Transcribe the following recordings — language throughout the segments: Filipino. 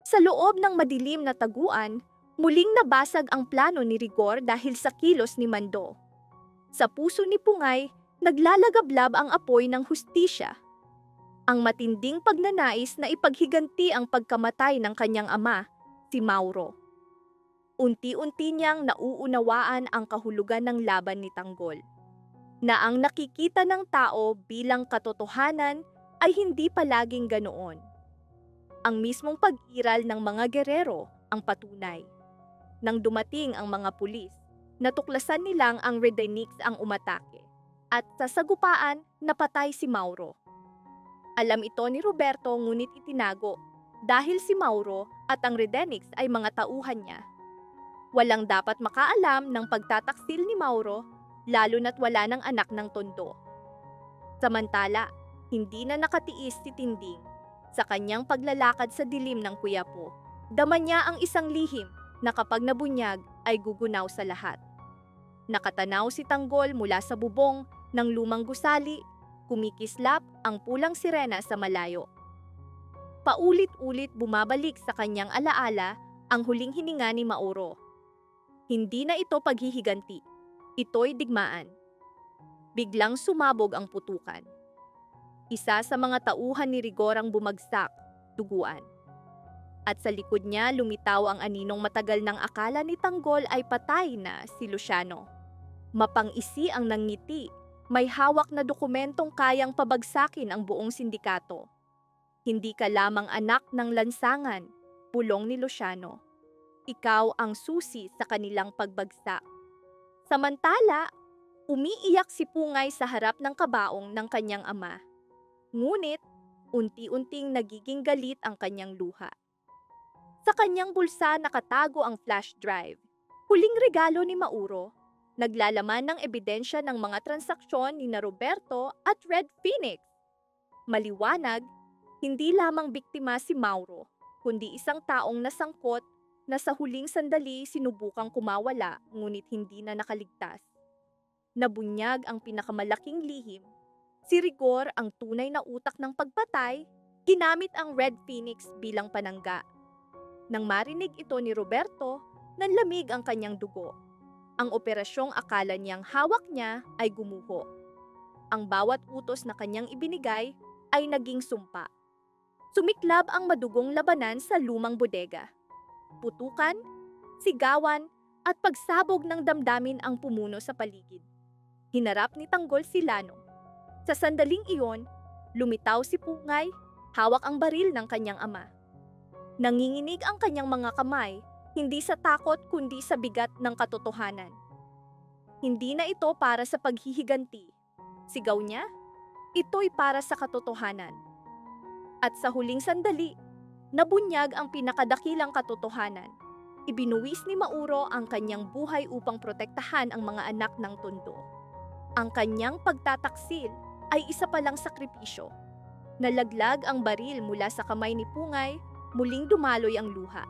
Sa loob ng madilim na taguan, muling nabasag ang plano ni Rigor dahil sa kilos ni Mando. Sa puso ni Pungay, naglalagablab ang apoy ng hustisya. Ang matinding pagnanais na ipaghiganti ang pagkamatay ng kanyang ama, si Mauro. Unti-unti niyang nauunawaan ang kahulugan ng laban ni Tanggol, na ang nakikita ng tao bilang katotohanan ay hindi palaging ganoon. Ang mismong pag-iral ng mga gerero ang patunay. Nang dumating ang mga pulis, natuklasan nilang ang Redenix ang umatake at sa sagupaan napatay si Mauro. Alam ito ni Roberto ngunit itinago dahil si Mauro at ang Redenix ay mga tauhan niya. Walang dapat makaalam ng pagtataksil ni Mauro, lalo na't wala ng anak ng Tondo. Samantala, hindi na nakatiis si Tinding. Sa kanyang paglalakad sa dilim ng Quiapo, dama niya ang isang lihim na kapag nabunyag ay gugunaw sa lahat. Nakatanaw si Tanggol mula sa bubong ng lumang gusali, kumikislap ang pulang sirena sa malayo. Paulit-ulit bumabalik sa kanyang alaala ang huling hininga ni Mauro. Hindi na ito paghihiganti, ito'y digmaan. Biglang sumabog ang putukan. Isa sa mga tauhan ni Rigor ang bumagsak, duguan. At sa likod niya lumitaw ang aninong matagal ng akala ni Tanggol ay patay na si Luciano. Mapang-isi ang nangiti, may hawak na dokumentong kayang pabagsakin ang buong sindikato. Hindi ka lamang anak ng lansangan, pulong ni Luciano. Ikaw ang susi sa kanilang pagbagsak. Samantala, umiiyak si Pungay sa harap ng kabaong ng kanyang ama. Ngunit, unti-unting nagiging galit ang kanyang luha. Sa kanyang bulsa nakatago ang flash drive. Huling regalo ni Mauro, naglalaman ng ebidensya ng mga transaksyon ni na Roberto at Red Phoenix. Maliwanag, hindi lamang biktima si Mauro, kundi isang taong nasangkot na sa huling sandali sinubukang kumawala ngunit hindi na nakaligtas. Nabunyag ang pinakamalaking lihim. Si Rigor ang tunay na utak ng pagpatay, ginamit ang Red Phoenix bilang panangga. Nang marinig ito ni Roberto, nanlamig ang kanyang dugo. Ang operasyong akala niyang hawak niya ay gumuho. Ang bawat utos na kanyang ibinigay ay naging sumpa. Sumiklab ang madugong labanan sa lumang bodega. Putukan, sigawan, at pagsabog ng damdamin ang pumuno sa paligid. Hinarap ni Tanggol si Lano. Sa sandaling iyon, lumitaw si Pungay, hawak ang baril ng kanyang ama. Nanginginig ang kanyang mga kamay, hindi sa takot kundi sa bigat ng katotohanan. Hindi na ito para sa paghihiganti. Sigaw niya, ito'y para sa katotohanan. At sa huling sandali, nabunyag ang pinakadakilang katotohanan. Ibinuwis ni Mauro ang kanyang buhay upang protektahan ang mga anak ng Tondo. Ang kanyang pagtataksil ay isa palang sakripisyo. Nalaglag ang baril mula sa kamay ni Pungay, muling dumaloy ang luha.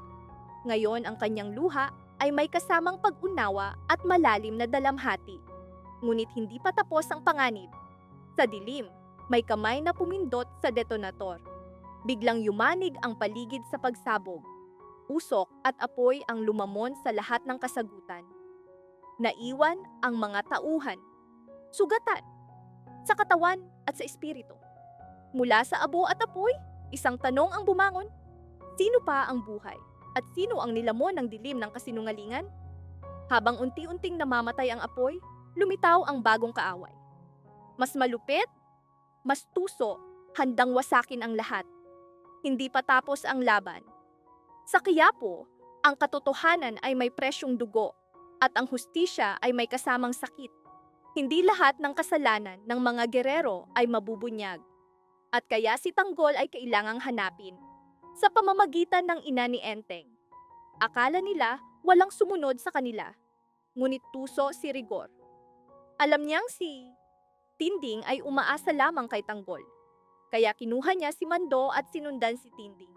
Ngayon ang kanyang luha ay may kasamang pag-unawa at malalim na dalamhati. Ngunit hindi pa tapos ang panganib. Sa dilim, may kamay na pumindot sa detonator. Biglang yumanig ang paligid sa pagsabog. Usok at apoy ang lumamon sa lahat ng kasagutan. Naiwan ang mga tauhan. Sugatan. Sa katawan at sa espiritu. Mula sa abo at apoy, isang tanong ang bumangon. Sino pa ang buhay? At sino ang nilamon ng dilim ng kasinungalingan? Habang unti-unting namamatay ang apoy, lumitaw ang bagong kaaway. Mas malupit, mas tuso, handang wasakin ang lahat. Hindi pa tapos ang laban. Sa Quiapo, ang katotohanan ay may presyong dugo at ang hustisya ay may kasamang sakit. Hindi lahat ng kasalanan ng mga gerero ay mabubunyag. At kaya si Tanggol ay kailangang hanapin sa pamamagitan ng ina ni Enteng. Akala nila walang sumunod sa kanila, ngunit tuso si Rigor. Alam niyang si Tinding ay umaasa lamang kay Tanggol. Kaya kinuha niya si Mando at sinundan si Tinding.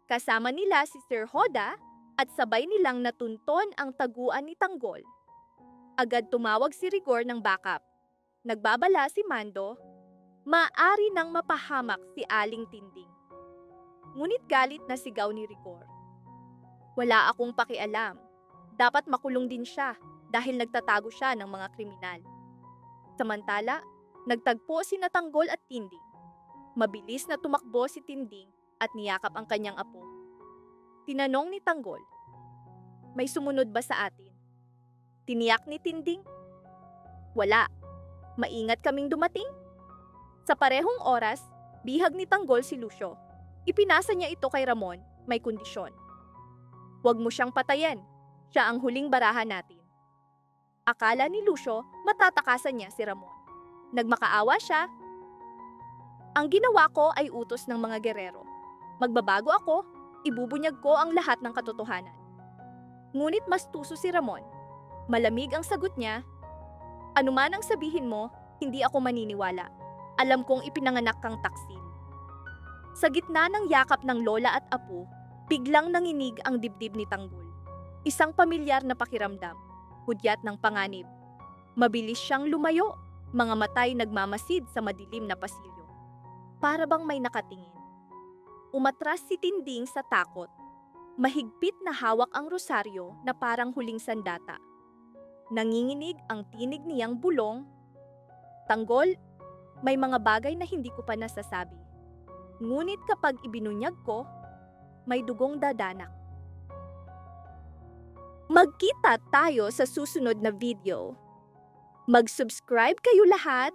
Kasama nila si Sir Hoda at sabay nilang natunton ang taguan ni Tanggol. Agad tumawag si Rigor ng backup. Nagbabala si Mando, maaari nang mapahamak si Aling Tinding. Ngunit galit na sigaw ni Rigor. Wala akong pakialam. Dapat makulong din siya dahil nagtatago siya ng mga kriminal. Samantala, nagtagpo si Tanggol at Tinding. Mabilis na tumakbo si Tinding at niyakap ang kanyang apo. Tinanong ni Tanggol, "May sumunod ba sa atin?" Tiniyak ni Tinding, "Wala. Maingat kaming dumating." Sa parehong oras, bihag ni Tanggol si Lucio. Ipinasa niya ito kay Ramon, may kondisyon. "Huwag mo siyang patayin. Siya ang huling barahan natin." Akala ni Lucio matatakasan niya si Ramon. Nagmakaawa siya. "Ang ginawa ko ay utos ng mga gerero. Magbabago ako, ibubunyag ko ang lahat ng katotohanan." Ngunit mas tuso si Ramon. Malamig ang sagot niya, "Anuman ang sabihin mo, hindi ako maniniwala. Alam kong ipinanganak kang taksil." Sa gitna ng yakap ng lola at apo, biglang nanginig ang dibdib ni Tanggol. Isang pamilyar na pakiramdam, hudyat ng panganib. Mabilis siyang lumayo, mga matay nagmamasid sa madilim na pasilyo. Para bang may nakatingin. Umatras si Tinding sa takot. Mahigpit na hawak ang rosaryo na parang huling sandata. Nanginginig ang tinig niyang bulong, "Tanggol, may mga bagay na hindi ko pa nasasabi. Ngunit kapag ibinunyag ko, may dugong dadanak." Magkita tayo sa susunod na video. Mag-subscribe kayo lahat,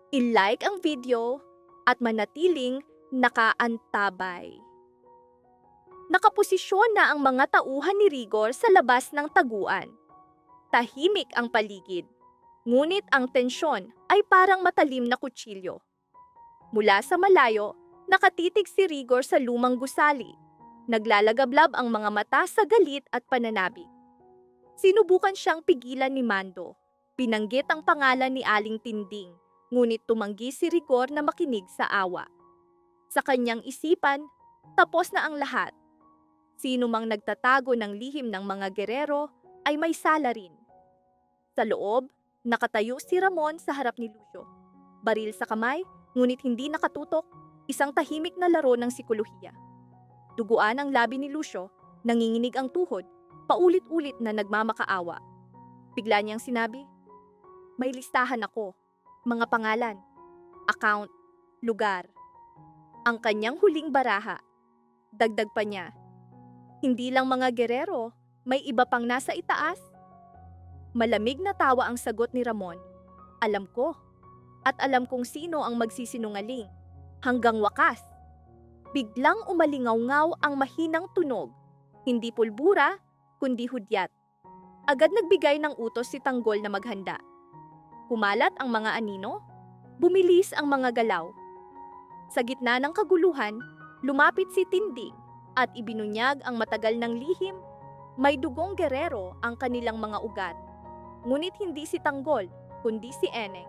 i-like ang video, at manatiling nakaantabay. Nakaposisyon na ang mga tauhan ni Rigor sa labas ng taguan. Tahimik ang paligid, ngunit ang tensyon ay parang matalim na kutsilyo. Mula sa malayo, nakatitig si Rigor sa lumang gusali. Naglalagablab ang mga mata sa galit at pananabik. Sinubukan siyang pigilan ni Mando. Binanggit ang pangalan ni Aling Tinding, ngunit tumanggi si Rigor na makinig sa awa. Sa kanyang isipan, tapos na ang lahat. Sino mang nagtatago ng lihim ng mga gerero ay may sala rin. Sa loob, nakatayo si Ramon sa harap ni Lucio. Baril sa kamay, ngunit hindi nakatutok, isang tahimik na laro ng sikolohiya. Duguan ang labi ni Lucio, nanginginig ang tuhod, paulit-ulit na nagmamakaawa. Bigla niyang sinabi, "May listahan ako, mga pangalan, account, lugar." Ang kanyang huling baraha. Dagdag pa niya, "Hindi lang mga gerero, may iba pang nasa itaas." Malamig na tawa ang sagot ni Ramon, "Alam ko, at alam kong sino ang magsisinungaling." Hanggang wakas, biglang umalingaw-ngaw ang mahinang tunog, hindi pulbura, kundi hudyat. Agad nagbigay ng utos si Tanggol na maghanda. Kumalat ang mga anino, bumilis ang mga galaw. Sa gitna ng kaguluhan, lumapit si Tinding at ibinunyag ang matagal ng lihim. May dugong gerero ang kanilang mga ugat. Ngunit hindi si Tanggol, kundi si Eneng.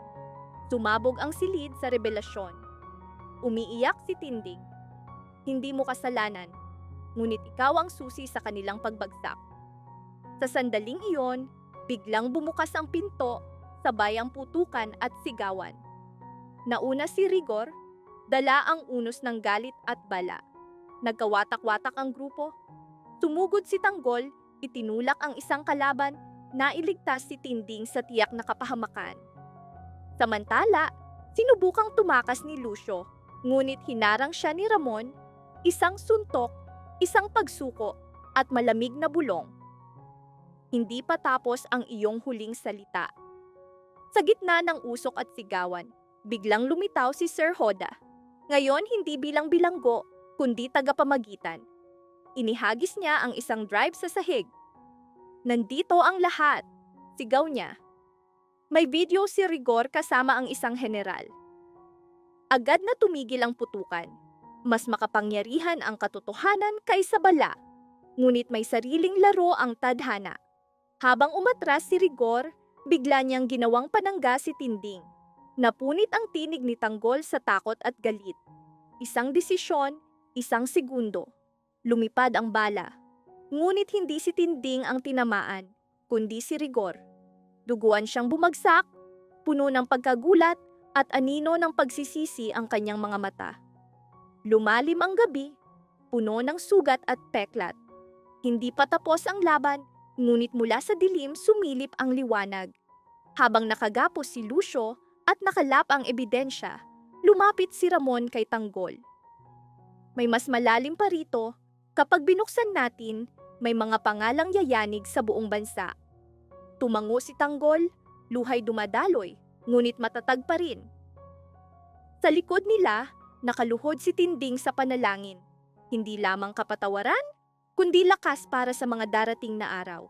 Sumabog ang silid sa rebelasyon. Umiiyak si Tinding. "Hindi mo kasalanan, ngunit ikaw ang susi sa kanilang pagbagsak." Sa sandaling iyon, biglang bumukas ang pinto, sabay ang putukan at sigawan. Nauna si Rigor, dala ang unos ng galit at bala. Nagkawatak-watak ang grupo. Tumugod si Tanggol, itinulak ang isang kalaban, nailigtas si Tinding sa tiyak na kapahamakan. Samantala, sinubukang tumakas ni Lucio, ngunit hinarang siya ni Ramon, isang suntok, isang pagsuko, at malamig na bulong. "Hindi pa tapos ang iyong huling salita." Sa gitna ng usok at sigawan, biglang lumitaw si Sir Hoda. Ngayon hindi bilang bilanggo, kundi tagapamagitan. Inihagis niya ang isang drive sa sahig. "Nandito ang lahat!" sigaw niya. May video si Rigor kasama ang isang general. Agad na tumigil ang putukan. Mas makapangyarihan ang katotohanan kaysa bala. Ngunit may sariling laro ang tadhana. Habang umatras si Rigor, bigla niyang ginawang panangga si Tinding. Napunit ang tinig ni Tanggol sa takot at galit. Isang desisyon, isang segundo. Lumipad ang bala. Ngunit hindi si Tinding ang tinamaan, kundi si Rigor. Duguan siyang bumagsak, puno ng pagkagulat at anino ng pagsisisi ang kanyang mga mata. Lumalim ang gabi, puno ng sugat at peklat. Hindi pa tapos ang laban, ngunit mula sa dilim sumilip ang liwanag. Habang nakagapos si Lucio at nakalap ang ebidensya, lumapit si Ramon kay Tanggol. May mas malalim pa rito, kapag binuksan natin, may mga pangalang yayanig sa buong bansa. Tumango si Tanggol, luhay dumadaloy, ngunit matatag pa rin. Sa likod nila, nakaluhod si Tinding sa panalangin. Hindi lamang kapatawaran, kundi lakas para sa mga darating na araw.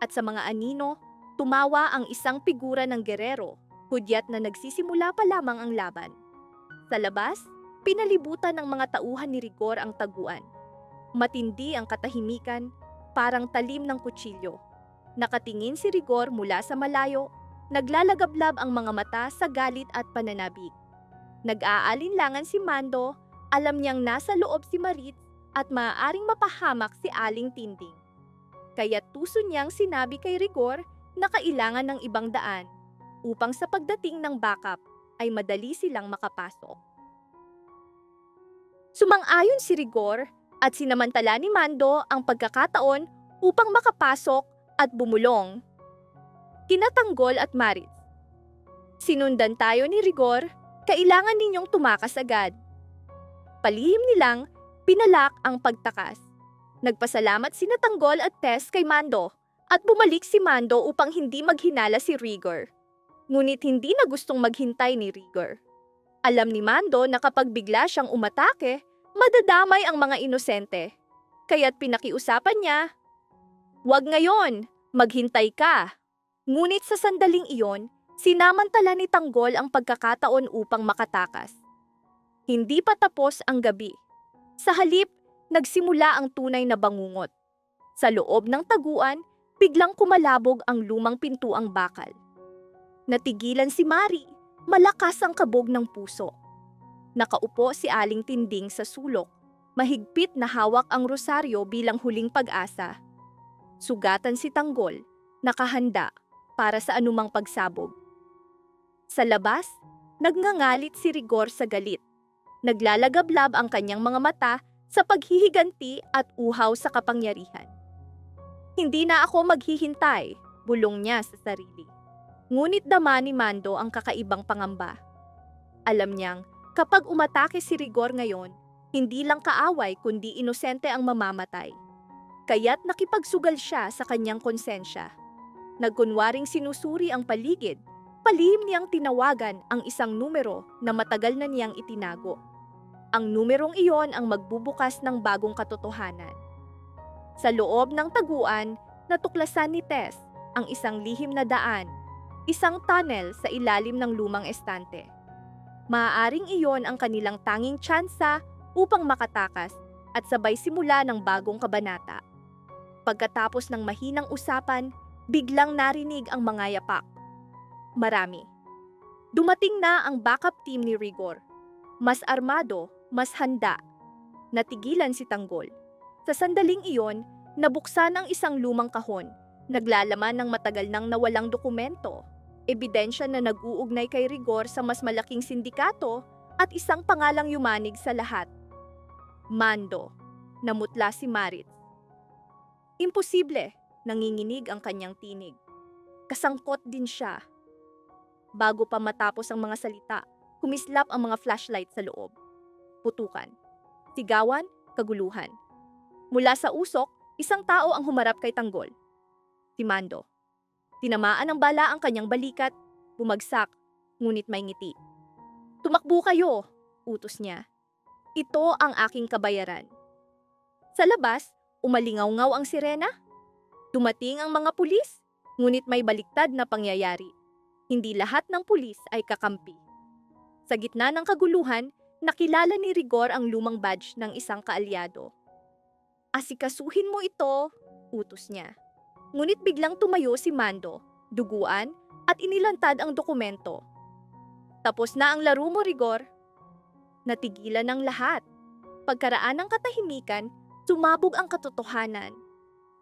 At sa mga anino, tumawa ang isang figura ng gerero, hudyat na nagsisimula pa lamang ang laban. Sa labas, pinalibutan ng mga tauhan ni Rigor ang taguan. Matindi ang katahimikan, parang talim ng kutsilyo. Nakatingin si Rigor mula sa malayo, naglalagablab ang mga mata sa galit at pananabik. Nag-aalinlangan si Mando, alam niyang nasa loob si Maritz at maaaring mapahamak si Aling Tinding. Kaya tuso niyang sinabi kay Rigor na kailangan ng ibang daan upang sa pagdating ng backup ay madali silang makapasok. Sumang-ayon si Rigor at sinamantala ni Mando ang pagkakataon upang makapasok at bumulong. Kina Tanggol at Maritz. Sinundan tayo ni Rigor, kailangan ninyong tumakas agad. Palihim nilang pinalak ang pagtakas. Nagpasalamat sina Tanggol at Tess kay Mando at bumalik si Mando upang hindi maghinala si Rigor. Ngunit hindi na gustong maghintay ni Rigor. Alam ni Mando na kapag bigla siyang umatake, madadamay ang mga inosente. Kaya't pinakiusapan niya, "Huwag ngayon, maghintay ka." Ngunit sa sandaling iyon, sinamantala ni Tanggol ang pagkakataon upang makatakas. Hindi pa tapos ang gabi. Sa halip, nagsimula ang tunay na bangungot. Sa loob ng taguan, biglang kumalabog ang lumang pintuang bakal. Natigilan si Mari, malakas ang kabog ng puso. Nakaupo si Aling Tinding sa sulok, mahigpit na hawak ang rosaryo bilang huling pag-asa. Sugatan si Tanggol, nakahanda para sa anumang pagsabog. Sa labas, nagngangalit si Rigor sa galit. Naglalagablab ang kanyang mga mata sa paghihiganti at uhaw sa kapangyarihan. "Hindi na ako maghihintay," bulong niya sa sarili. Ngunit dama ni Mando ang kakaibang pangamba. Alam niyang kapag umatake si Rigor ngayon, hindi lang kaaway kundi inosente ang mamamatay. Kaya't nakipagsugal siya sa kanyang konsensya. Nagkunwaring sinusuri ang paligid, palihim niyang tinawagan ang isang numero na matagal na niyang itinago. Ang numerong iyon ang magbubukas ng bagong katotohanan. Sa loob ng taguan, natuklasan ni Tess ang isang lihim na daan, isang tunnel sa ilalim ng lumang estante. Maaaring iyon ang kanilang tanging tsansa upang makatakas at sabay simula ng bagong kabanata. Pagkatapos ng mahinang usapan, biglang narinig ang mga yapak. Marami. Dumating na ang backup team ni Rigor. Mas armado, mas handa. Natigilan si Tanggol. Sa sandaling iyon, nabuksan ang isang lumang kahon, naglalaman ng matagal nang nawalang dokumento, ebidensya na nag-uugnay kay Rigor sa mas malaking sindikato at isang pangalang yumanig sa lahat. Mando. Namutla si Maritz. Imposible, nanginginig ang kanyang tinig. Kasangkot din siya. Bago pa matapos ang mga salita, kumislap ang mga flashlight sa loob. Putukan, sigawan, kaguluhan. Mula sa usok, isang tao ang humarap kay Tanggol. Si Mando. Tinamaan ng bala ang kanyang balikat, bumagsak, ngunit may ngiti. "Tumakbo kayo," utos niya. "Ito ang aking kabayaran." Sa labas, umalingaw-ngaw ang sirena. Dumating ang mga pulis, ngunit may baliktad na pangyayari. Hindi lahat ng pulis ay kakampi. Sa gitna ng kaguluhan, nakilala ni Rigor ang lumang badge ng isang kaalyado. "Asikasuhin mo ito," utos niya. Ngunit biglang tumayo si Mando, duguan, at inilantad ang dokumento. "Tapos na ang laro mo, Rigor." Natigilan ang lahat. Pagkaraan ng katahimikan, sumabog ang katotohanan.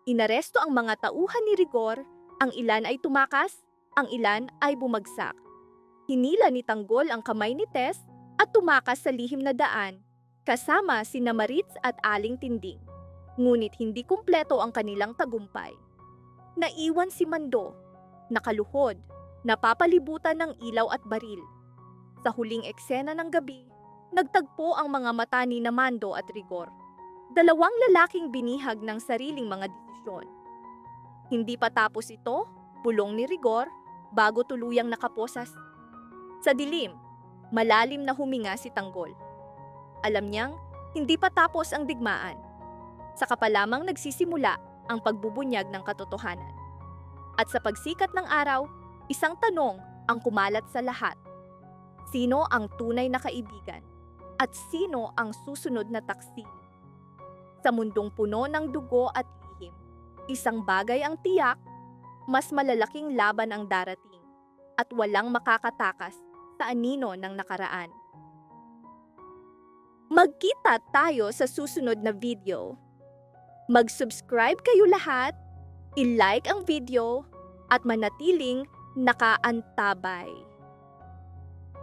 Inaresto ang mga tauhan ni Rigor, ang ilan ay tumakas, ang ilan ay bumagsak. Hinila ni Tanggol ang kamay ni Tess at tumakas sa lihim na daan. kasama sina Maritz at Aling Tinding. Ngunit hindi kumpleto ang kanilang tagumpay. Naiwan si Mando, nakaluhod, napapalibutan ng ilaw at baril. Sa huling eksena ng gabi, nagtagpo ang mga mata ni Mando at Rigor. Dalawang lalaking binihag ng sariling mga desisyon. Hindi pa tapos ito, bulong ni Rigor bago tuluyang nakaposas. Sa dilim, malalim na huminga si Tanggol. Alam niyang hindi pa tapos ang digmaan. Saka pa lamang nagsisimula ang pagbubunyag ng katotohanan. At sa pagsikat ng araw, isang tanong ang kumalat sa lahat. Sino ang tunay na kaibigan? At sino ang susunod na taksil? Sa mundong puno ng dugo at lihim, isang bagay ang tiyak, mas malalaking laban ang darating at walang makakatakas sa anino ng nakaraan. Magkita tayo sa susunod na video. Mag-subscribe kayo lahat, i-like ang video, at manatiling nakaantabay.